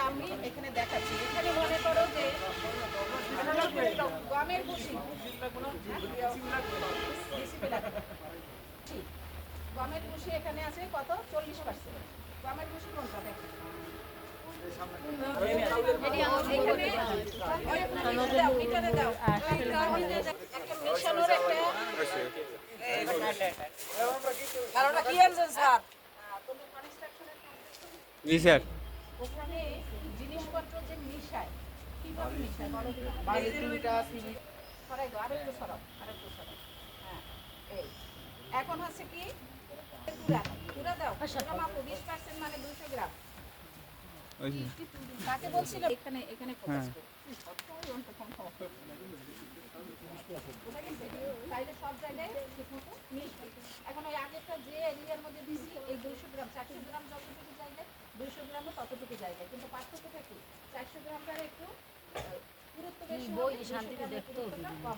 আমি এখানে দেখাচ্ছি। এখানে মনে করো যে গমের ভুসি, গমের ভুসি এখানে আছে কত 40%। গমের ভুসি কোনটা দেখো ওখানে জিনিসপত্র যে মিশায় কিভাবে মিশায় আরেকটু সরব হ্যাঁ এই এখন হচ্ছে কি পুরা দাও মাপো 20% মানে 200 গ্রাম কাকে বলছিল এখানে এখানে ফোকাস করো তাইলে সব জায়গায় ঠিকমতো মিশবে। এখন ওই আগেরটা যে এরিয়ার মধ্যে দিছি এই 200 গ্রাম 400 গ্রাম যতটুকু জায়গায় 200 গ্রামও ততটুকু জায়গায়, কিন্তু পার্থক্যটা কি 400 গ্রামটার একটু পুরুত্ব বেশি বই শান্তিতে দেখতে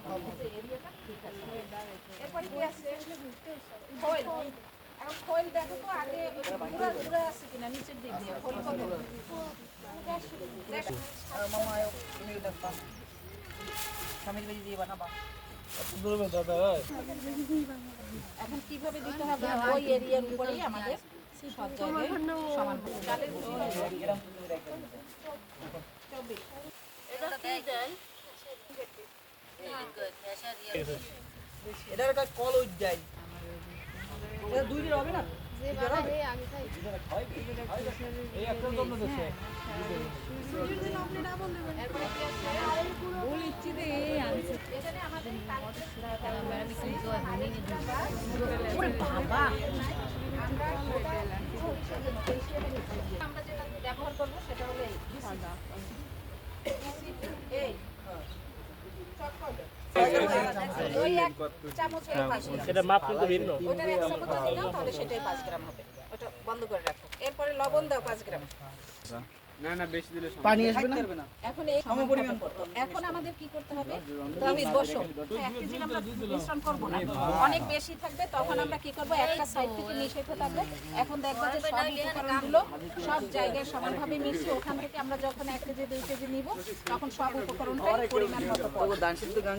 কম হবে এরিয়াটা ঠিক আছে। এরপর কি আছে খোল। এখন খোল দেখো তো আগে পুরো পুরো আছে কিনা নিচের দিক দিয়ে খোল কত দেখো মামা তুমি দেখবা শামিল ভাজি দিয়ে বানাবা এখন কিভাবে দিতে হবে ওই এরিয়ার উপরেই আমাদের সব জায়গায় সমান ডালের এটার একটা কল উঠ যায় এটা 2 দিন হবে না যে বানাবে আমি খাই এই একটা জন্য দিছে সুজির দিন আপনি না বলতে পারেন এরপরে কি আছে ভুল ইচ্ছে দে আনছে এখানে আমাদের কালকে ম্যাডাম কি জয় হয়নি ওরে বাবা আমরা যেটা ব্যবহার করব সেটা হলো এই চটপট ওই এক চামচ এটা মাপ কিন্তু ভিন্ন। ওটার 1 চামচ যদি দাও তাহলে সেটাই 5 গ্রাম হবে। ওটা বন্ধ করে রাখো। এরপরে লবণ দাও 5 গ্রাম। না না বেশি দিলে পানি আসবে না এখন এই সম পরিমাণ করতে এখন আমাদের কি করতে হবে দাবি বসো 1 কেজি আমরা মিশ্রণ করব না অনেক বেশি থাকবে তখন আমরা কি করব একটা সাইড থেকে মিশাইতে থাকবে। এখন দেখবা যে সব উপকরণগুলো সব জায়গায় সমানভাবে মিশে ওখান থেকে আমরা যখন 1 কেজি 2 কেজি নিব তখন সব উপকরণটাই পরিমাণ মতো